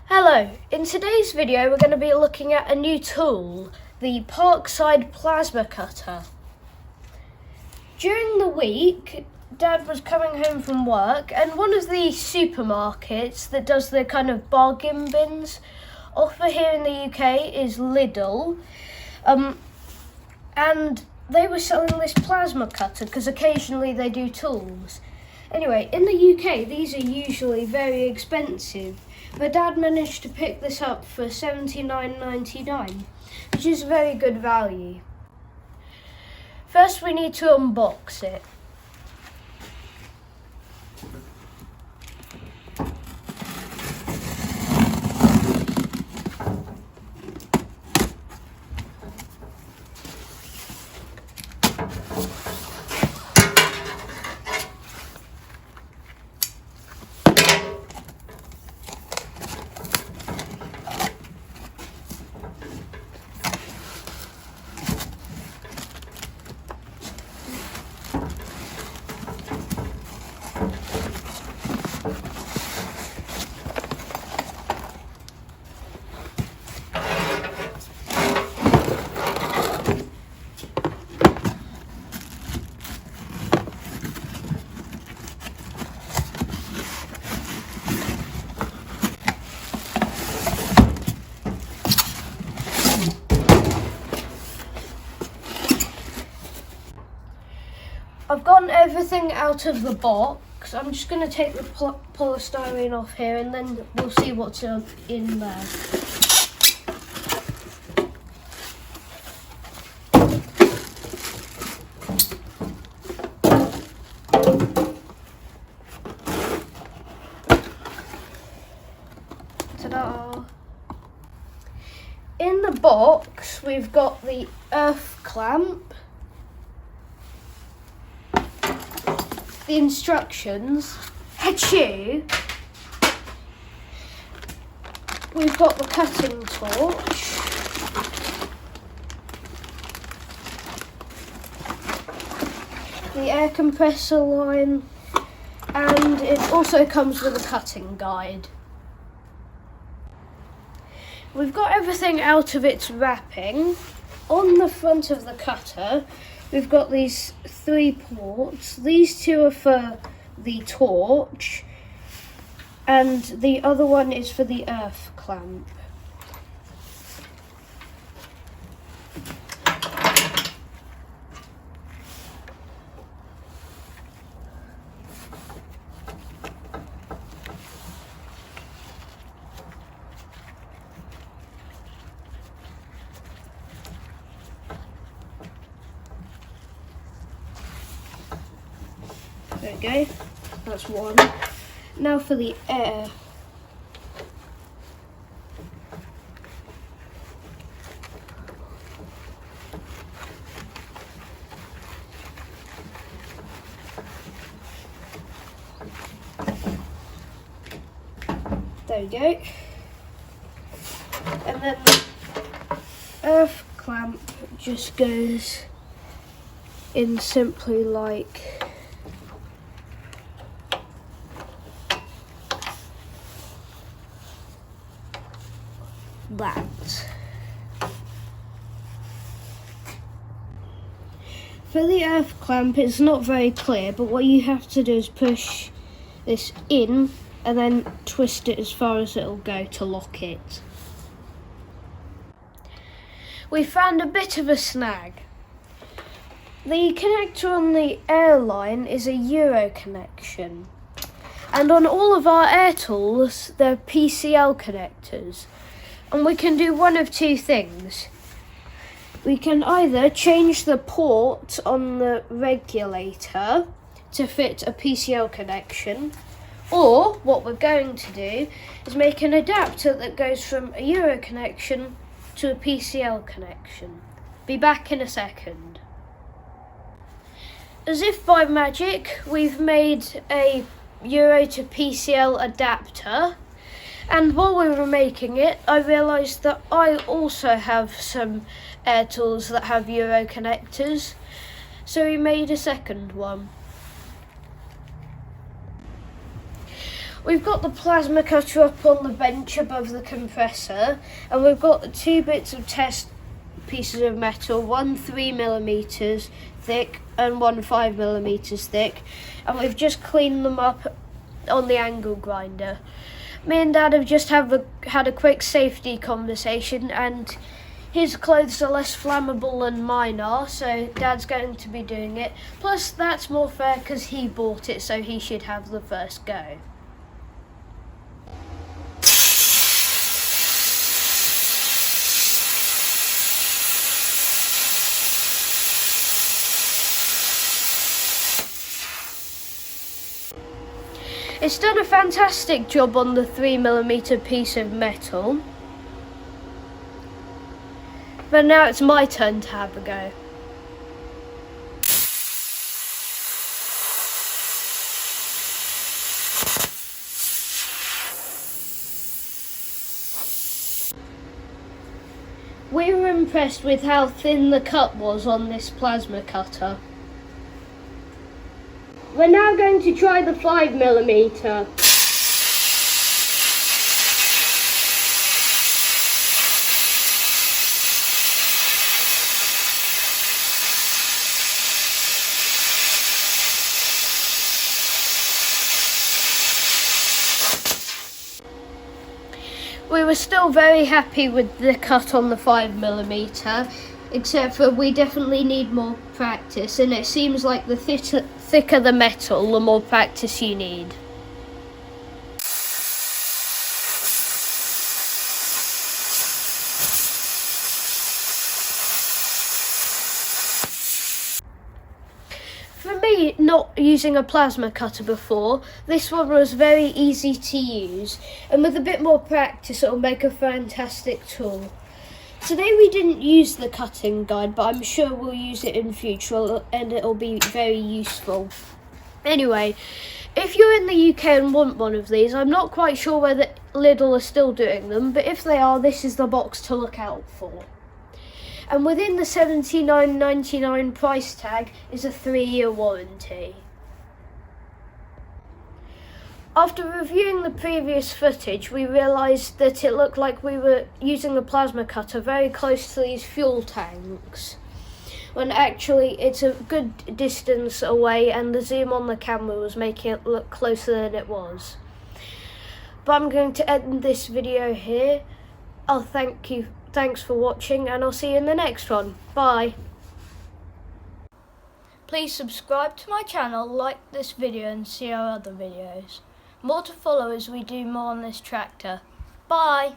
Hello, in today's video we're going to be looking at a new tool, the Parkside Plasma Cutter. During the week, Dad was coming home from work and one of the supermarkets that does the kind of bargain bins offer here in the UK is Lidl, and they were selling this plasma cutter because occasionally they do tools. Anyway, in the UK these are usually very expensive, but Dad managed to pick this up for $79.99, which is very good value. First we need to unbox it. I've gotten everything out of the box. I'm just going to take the polystyrene off here and then we'll see what's in there. Ta-da! In the box we've got the earth clamp, the instructions, achoo! We've got the cutting torch, the air compressor line, and it also comes with a cutting guide. We've got everything out of its wrapping. On the front of the cutter we've got these 3 ports. These 2 are for the torch and the other one is for the earth clamp. There we go, that's one. Now for the air. There we go. And then the earth clamp just goes in simply like that. For the earth clamp it's not very clear, but what you have to do is push this in and then twist it as far as it'll go to lock it. We found a bit of a snag. The connector on the air line is a Euro connection, and on all of our air tools they're PCL connectors. And we can do one of 2 things. We can either change the port on the regulator to fit a PCL connection, or what we're going to do is make an adapter that goes from a Euro connection to a PCL connection. Be back in a second. As if by magic, we've made a Euro to PCL adapter. And while we were making it, I realised that I also have some air tools that have Euro connectors, so we made a second one. We've got the plasma cutter up on the bench above the compressor, and we've got 2 bits of test pieces of metal, one 3mm thick and one 5mm thick, and we've just cleaned them up on the angle grinder. Me and Dad have just had a quick safety conversation, and his clothes are less flammable than mine are, so Dad's going to be doing it. Plus, that's more fair because he bought it, so he should have the first go. It's done a fantastic job on the 3mm piece of metal. But now it's my turn to have a go. We were impressed with how thin the cut was on this plasma cutter. We're now going to try the 5mm. We were still very happy with the cut on the 5mm, except for we definitely need more practice, and it seems like the thicker the metal, the more practice you need. For me, not using a plasma cutter before, this one was very easy to use, and with a bit more practice it'll make a fantastic tool. Today we didn't use the cutting guide, but I'm sure we'll use it in future and it'll be very useful. Anyway, if you're in the UK and want one of these, I'm not quite sure whether Lidl are still doing them, but if they are, this is the box to look out for. And within the $79.99 price tag is a 3-year warranty. After reviewing the previous footage, we realised that it looked like we were using the plasma cutter very close to these fuel tanks, when actually it's a good distance away and the zoom on the camera was making it look closer than it was. But I'm going to end this video here. Thanks for watching, and I'll see you in the next one. Bye. Please subscribe to my channel, like this video and see our other videos. More to follow as we do more on this tractor. Bye.